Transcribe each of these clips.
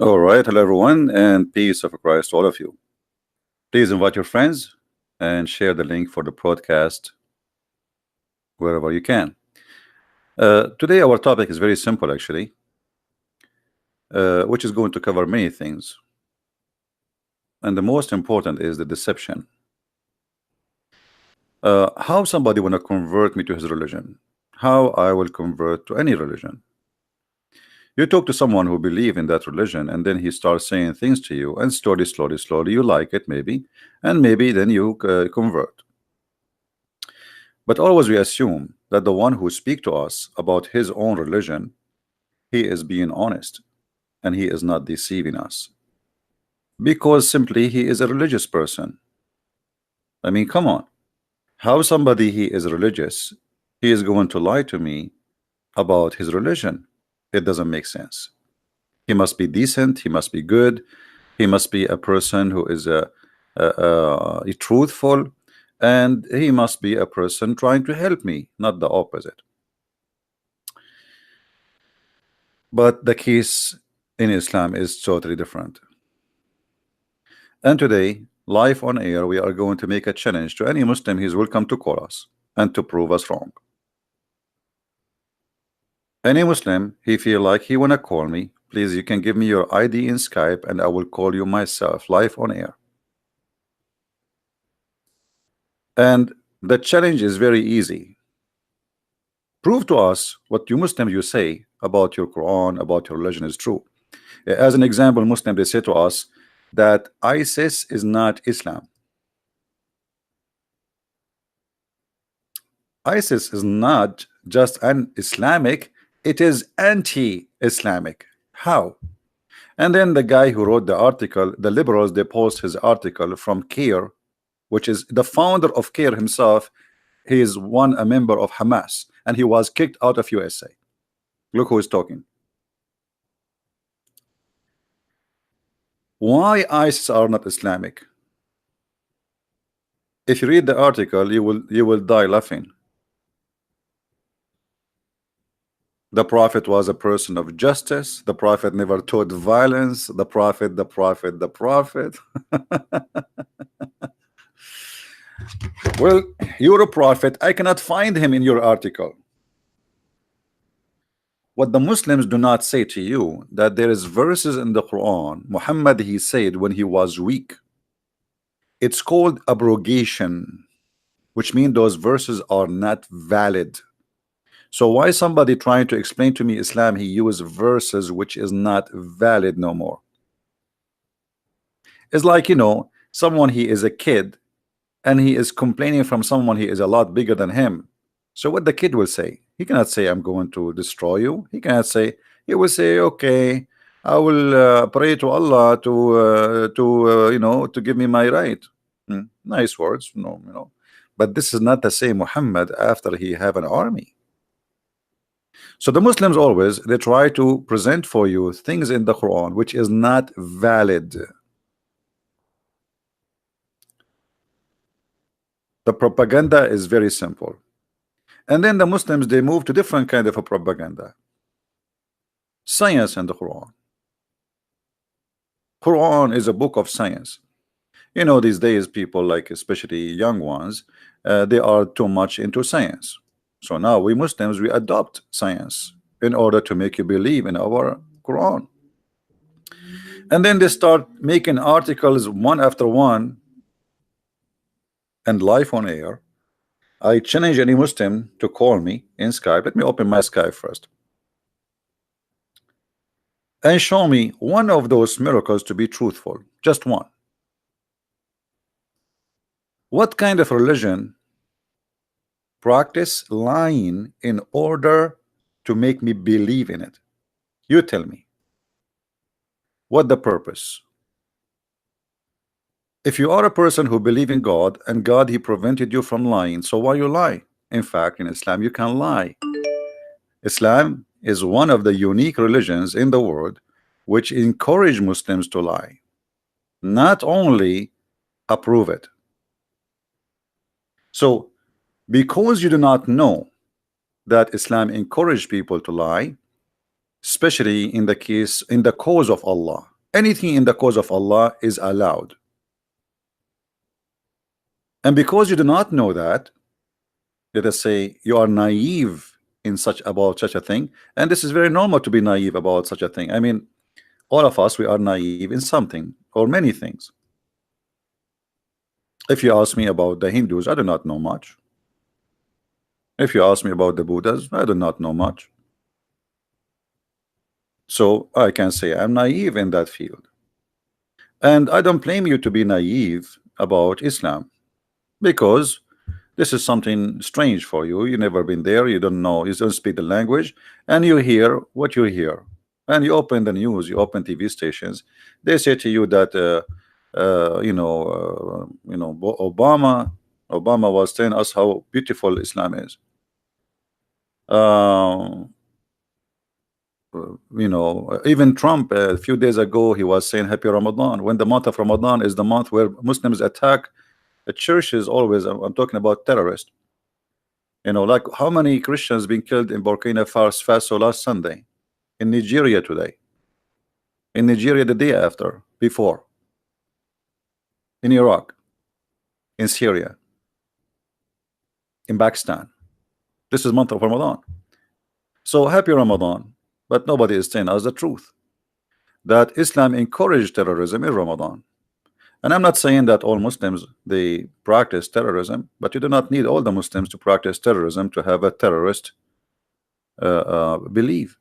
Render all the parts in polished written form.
All right, hello everyone, and peace of Christ to all of you. Please invite your friends and share the link for the broadcast wherever you can. Today, our topic is very simple, actually, which is going to cover many things. And the most important is the deception. How somebody want to convert me to his religion? How I will convert to any religion? You talk to someone who believe in that religion, and then he starts saying things to you, and slowly, you like it, maybe, and maybe then you convert. But always we assume that the one who speak to us about his own religion, he is being honest, and he is not deceiving us, because simply he is a religious person. I mean, come on. How somebody he is religious, he is going to lie to me about his religion? It doesn't make sense. He must be decent, he must be good, he must be a person who is truthful, and he must be a person trying to help me, not the opposite. But the case in Islam is totally different. And today, live on air, we are going to make a challenge to any Muslim. He is welcome to call us and to prove us wrong. Any Muslim, he feel like he wanna call me, please, you can give me your ID in Skype and I will call you myself live on air. And the challenge is very easy. Prove to us what you Muslims you say about your Quran, about your religion is true. As an example, Muslim, they say to us that ISIS is not Islam. ISIS is not just an Islamic, it is anti-Islamic. How? And then the guy who wrote the article, the liberals, they post his article from CAIR, which is the founder of CAIR himself. He is a member of Hamas, and he was kicked out of USA. Look who is talking. Why ISIS are not Islamic? If you read the article, you will die laughing. The Prophet was a person of justice. The Prophet never taught violence. The Prophet. Well, you're a prophet. I cannot find him in your article. What the Muslims do not say to you, that there is verses in the Quran, Muhammad, he said when he was weak, it's called abrogation, which means those verses are not valid. So why somebody trying to explain to me Islam, he use verses which is not valid no more? It's like, you know, someone, he is a kid and he is complaining from someone he is a lot bigger than him. So what the kid will say, he cannot say I'm going to destroy you. He cannot say, he will say, okay, I will pray to Allah to give me my right. Nice words, no, you know, but this is not the same Muhammad after he have an army. So the Muslims always, they try to present for you things in the Quran which is not valid. The propaganda is very simple. And then the Muslims, they move to different kind of a propaganda. Science and the Quran. Quran is a book of science. You know, these days people, like especially young ones, they are too much into science. So now we Muslims, we adopt science in order to make you believe in our Quran. And then they start making articles one after one and live on air. I challenge any Muslim to call me in Skype. Let me open my Skype first. And show me one of those miracles to be truthful. Just one. What kind of religion practice lying in order to make me believe in it? You tell me. What the purpose? If you are a person who believe in God and God he prevented you from lying, so why you lie? In fact, in Islam you can lie. Islam is one of the unique religions in the world which encourage Muslims to lie, not only approve it. So because you do not know that Islam encourage people to lie, especially in the cause of Allah, Anything in the cause of Allah is allowed. And because you do not know that, let us say you are naive in such a thing, and this is very normal to be naive about such a thing. I mean, all of us, we are naive in something or many things. If you ask me about the Hindus, I do not know much. If you ask me about the Buddhas, I do not know much. So I can say I'm naive in that field. And I don't blame you to be naive about Islam, because this is something strange for you. You've never been there, you don't know, you don't speak the language, and you hear what you hear. And you open the news, you open TV stations, they say to you that Obama was telling us how beautiful Islam is. Even Trump a few days ago, he was saying happy Ramadan, when the month of Ramadan is the month where Muslims attack the churches. Always, I'm talking about terrorists. Like how many Christians been killed in Burkina Faso last Sunday, in Nigeria today, in Nigeria the day after, before, in Iraq, in Syria, in Pakistan. This is month of Ramadan. So happy Ramadan. But nobody is telling us the truth, that Islam encouraged terrorism in Ramadan. And I'm not saying that all Muslims, they practice terrorism, but you do not need all the Muslims to practice terrorism to have a terrorist belief.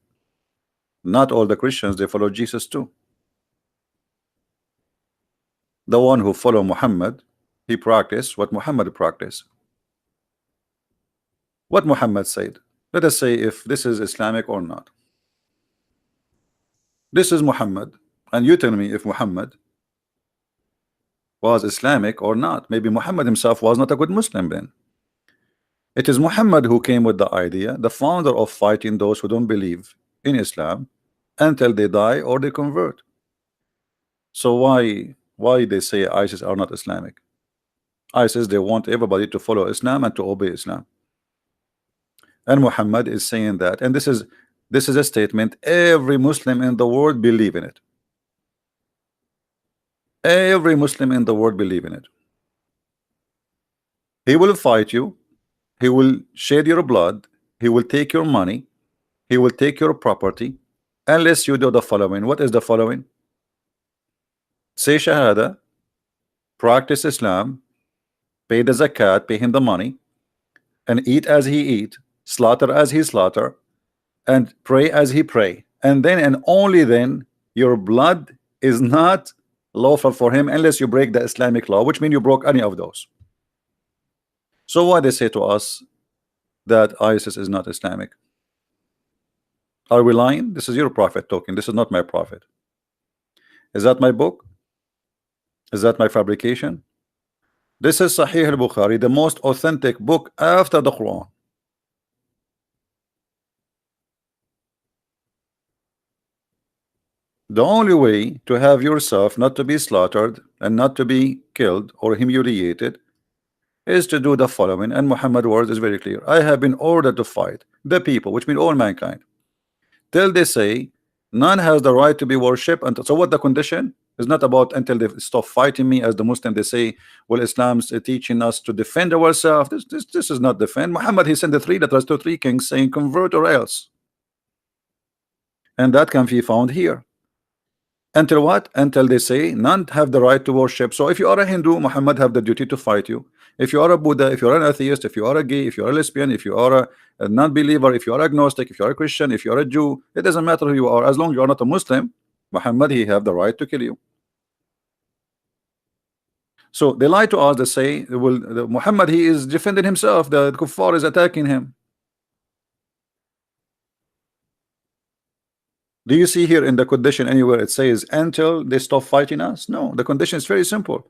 Not all the Christians, they follow Jesus too. The one who follow Muhammad, he practiced what Muhammad practiced. What Muhammad said. Let us say if this is Islamic or not. This is Muhammad, and you tell me if Muhammad was Islamic or not. Maybe Muhammad himself was not a good Muslim then. It is Muhammad who came with the idea, the founder of fighting those who don't believe in Islam until they die or they convert. So why they say ISIS are not Islamic? ISIS, they want everybody to follow Islam and to obey Islam. And Muhammad is saying that, and this is a statement every Muslim in the world believe in it. Every Muslim in the world believe in it. He will fight you, he will shed your blood, he will take your money, he will take your property, unless you do the following. What is the following? Say Shahada, practice Islam, pay the zakat, pay him the money, and eat as he eat, slaughter as he slaughter, and pray as he pray, and then and only then your blood is not lawful for him unless you break the Islamic law, which means you broke any of those. So why they say to us that ISIS is not Islamic? Are we lying? This is your prophet talking. This is not my prophet. Is that my book? Is that my fabrication? This is Sahih al-Bukhari, the most authentic book after the Quran. The only way to have yourself not to be slaughtered and not to be killed or humiliated is to do the following, and Muhammad's word is very clear. I have been ordered to fight the people, which means all mankind, till they say none has the right to be worshipped. And so what the condition is not about until they stop fighting me. As the Muslim, they say, well, Islam's teaching us to defend ourselves. This is not defend. Muhammad, he sent the 3 letters to 3 kings saying convert or else, and that can be found here. Until what? Until they say none have the right to worship. So if you are a Hindu, Muhammad have the duty to fight you. If you are a Buddha, if you are an atheist, if you are a gay, if you are a lesbian, if you are a non-believer, if you are agnostic, if you are a Christian, if you are a Jew, it doesn't matter who you are, as long as you are not a Muslim, Muhammad, he have the right to kill you. So they lie to us. They say, well, Muhammad, he is defending himself, the kuffar is attacking him. Do you see here in the condition anywhere it says until they stop fighting us? No, the condition is very simple.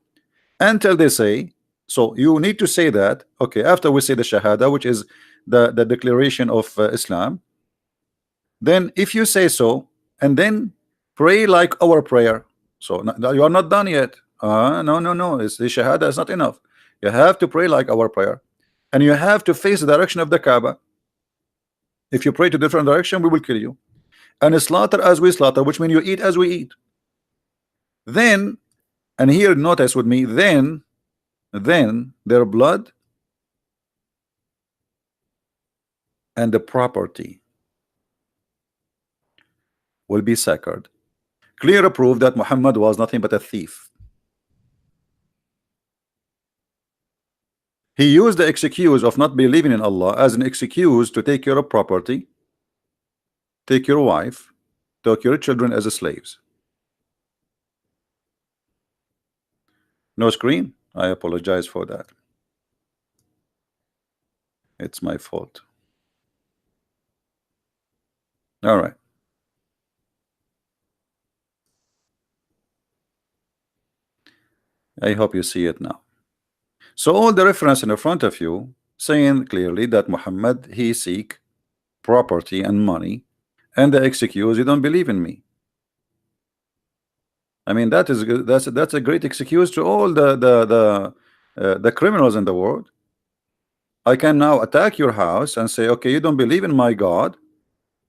Until they say, so you need to say that, okay, after we say the Shahada, which is the declaration of Islam, then if you say so, and then pray like our prayer. So you are not done yet. No, it's the Shahada is not enough. You have to pray like our prayer, and you have to face the direction of the Kaaba. If you pray to different direction, we will kill you. And slaughter as we slaughter, which means you eat as we eat. Then, and here notice with me, then their blood and the property will be sacred. Clear proof that Muhammad was nothing but a thief. He used the excuse of not believing in Allah as an excuse to take your property, take your wife, take your children as slaves. No screen? I apologize for that. It's my fault. All right. I hope you see it now. So all the reference in front of you saying clearly that Muhammad, he seek property and money, and the excuse, you don't believe in me. I mean, that's a great excuse to all the criminals in the world. I can now attack your house and say, okay, you don't believe in my God,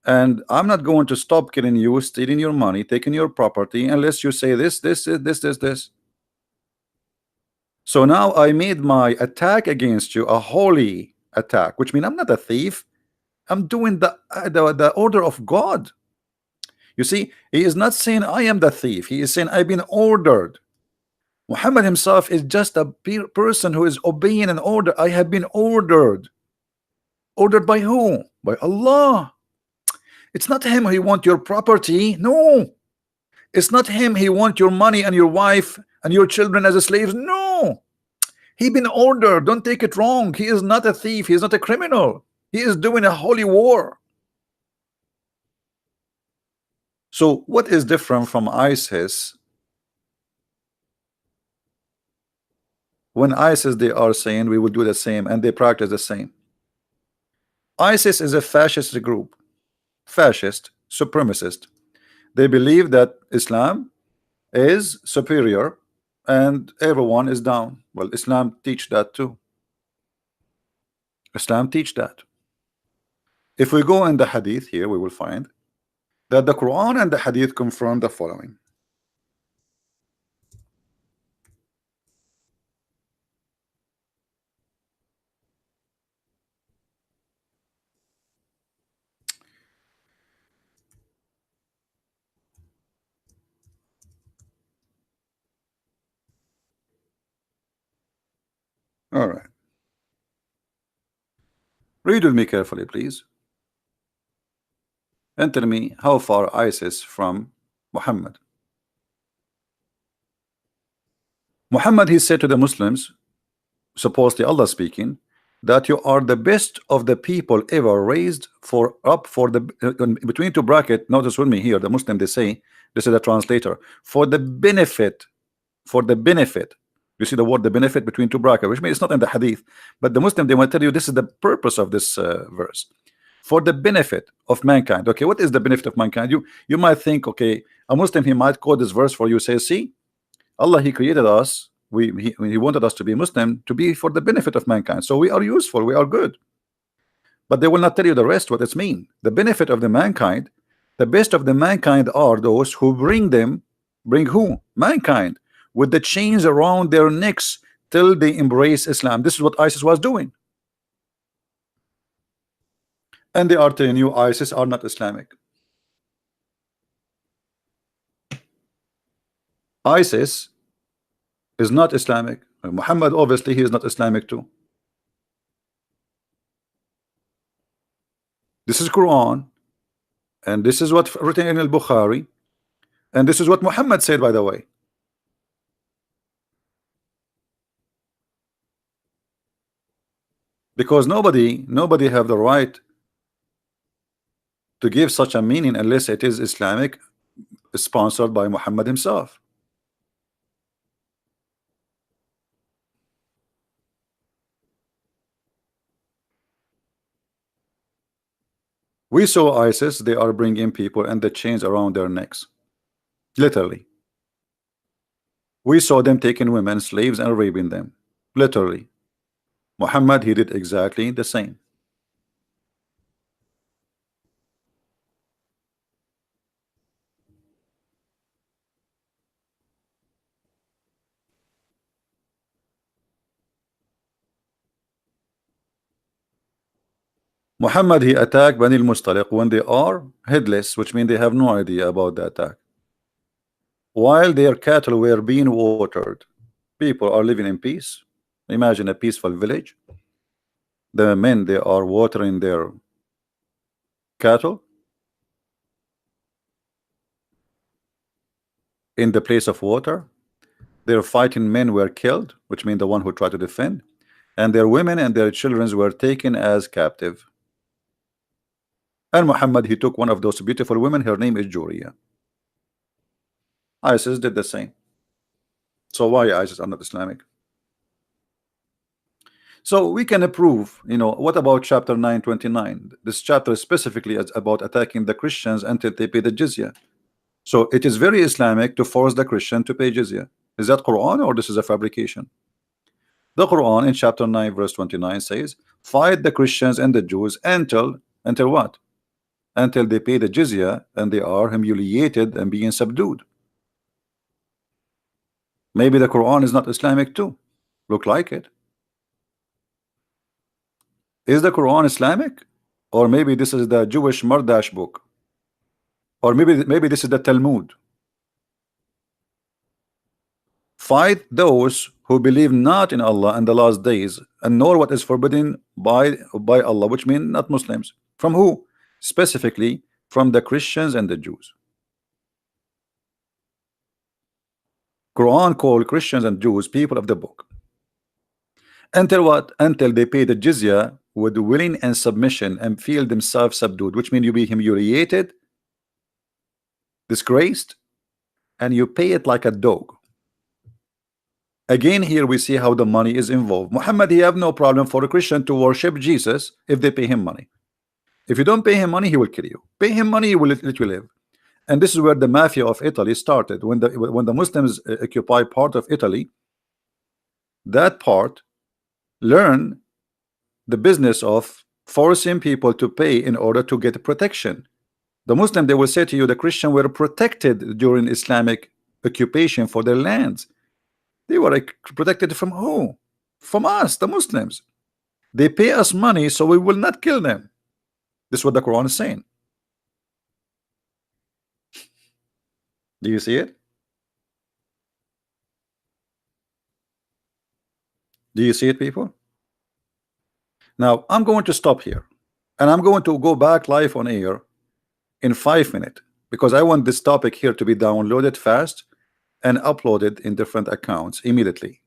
and I'm not going to stop killing you, stealing your money, taking your property, unless you say this. So now I made my attack against you a holy attack, which means I'm not a thief. I'm doing the order of God. You see, he is not saying I am the thief. He is saying I've been ordered. Muhammad himself is just a person who is obeying an order. I have been ordered. Ordered by who? By Allah. It's not him he want your property. No. It's not him he want your money and your wife and your children as slaves. No. He been ordered. Don't take it wrong. He is not a thief. He is not a criminal. He is doing a holy war. So what is different from ISIS? When ISIS, they are saying we will do the same, and they practice the same. ISIS is a fascist group, fascist, supremacist. They believe that Islam is superior and everyone is down. Well, Islam teach that too. Islam teach that. If we go in the hadith here, we will find that the Quran and the hadith confirm the following. All right. Read with me carefully, please. And tell me how far ISIS from Muhammad. Muhammad, he said to the Muslims, supposedly Allah speaking, that you are the best of the people ever raised for up for the between two bracket. Notice with me here, the Muslim, they say, this is the translator, for the benefit, you see the word the benefit between two bracket, which means it's not in the hadith, but the Muslim, they want to tell you this is the purpose of this verse, for the benefit of mankind. Okay, what is the benefit of mankind? You might think, okay, a Muslim, he might quote this verse for you, say, see, Allah, he created us, he wanted us to be Muslim to be for the benefit of mankind, so we are useful, we are good. But they will not tell you the rest, what it's mean. The benefit of the mankind, the best of the mankind are those who bring who? Mankind, with the chains around their necks till they embrace Islam. This is what ISIS was doing. And they are telling you ISIS are not Islamic. ISIS is not Islamic. Muhammad, obviously, he is not Islamic too. This is Quran, and this is what written in al-Bukhari, and this is what Muhammad said, by the way. Because nobody have the right to give such a meaning unless it is Islamic, sponsored by Muhammad himself. We saw ISIS, they are bringing people and the chains around their necks, literally. We saw them taking women, slaves, and raping them, literally. Muhammad, he did exactly the same. Muhammad, he attacked Bani al-Mustaliq when they are headless, which means they have no idea about the attack. While their cattle were being watered, people are living in peace. Imagine a peaceful village. The men, they are watering their cattle in the place of water. Their fighting men were killed, which means the one who tried to defend, and their women and their children were taken as captive. And Muhammad, he took one of those beautiful women. Her name is Juriya. ISIS did the same. So why ISIS are not Islamic? So we can approve, you know, what about chapter 929? This chapter specifically is about attacking the Christians until they pay the jizya. So it is very Islamic to force the Christian to pay jizya. Is that Quran or this is a fabrication? The Quran in chapter 9 verse 29 says, fight the Christians and the Jews until what? Until they pay the jizya and they are humiliated and being subdued. Maybe the Quran is not Islamic too. Look like it. Is the Quran Islamic? Or maybe this is the Jewish Mardash book? Or maybe this is the Talmud. Fight those who believe not in Allah and the last days, and nor what is forbidden by Allah, which means not Muslims. From who? Specifically from the Christians and the Jews. Quran called Christians and Jews people of the book. Until what? Until they pay the jizya with willing and submission and feel themselves subdued, which means you be humiliated, disgraced, and you pay it like a dog. Again, here we see how the money is involved. Muhammad, he have no problem for a Christian to worship Jesus if they pay him money. If you don't pay him money, he will kill you. Pay him money, he will let you live. And this is where the mafia of Italy started. When the Muslims occupy part of Italy, that part learn the business of forcing people to pay in order to get protection. The Muslim, they will say to you, the Christian were protected during Islamic occupation for their lands. They were protected from who? From us, the Muslims. They pay us money so we will not kill them. This is what the Quran is saying. Do you see it? Do you see it, people? Now I'm going to stop here and I'm going to go back live on air in 5 minutes because I want this topic here to be downloaded fast and uploaded in different accounts immediately.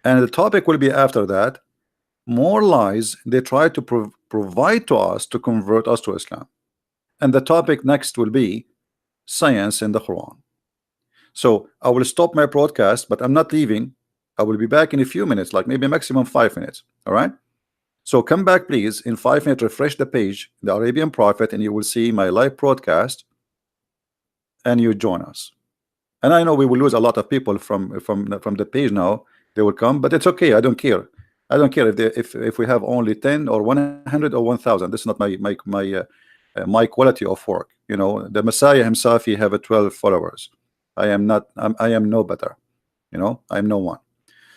And the topic will be after that, more lies they try to provide to us to convert us to Islam. And the topic next will be science in the Quran. So I will stop my broadcast, but I'm not leaving. I will be back in a few minutes, like maybe maximum 5 minutes. All right. So come back, please. In 5 minutes, refresh the page, the Arabian Prophet, and you will see my live broadcast. And you join us. And I know we will lose a lot of people from the page now. They will come, but it's okay. I don't care. I don't care if we have only 10 or 100 or 1,000. This is not my quality of work. You know, the Messiah himself, he have 12 followers. I am not. I am no better. You know, I am no one.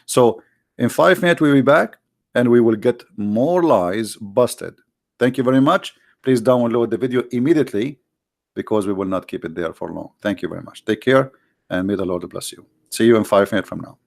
So in 5 minutes we'll be back and we will get more lies busted. Thank you very much. Please download the video immediately because we will not keep it there for long. Thank you very much. Take care and may the Lord bless you. See you in 5 minutes from now.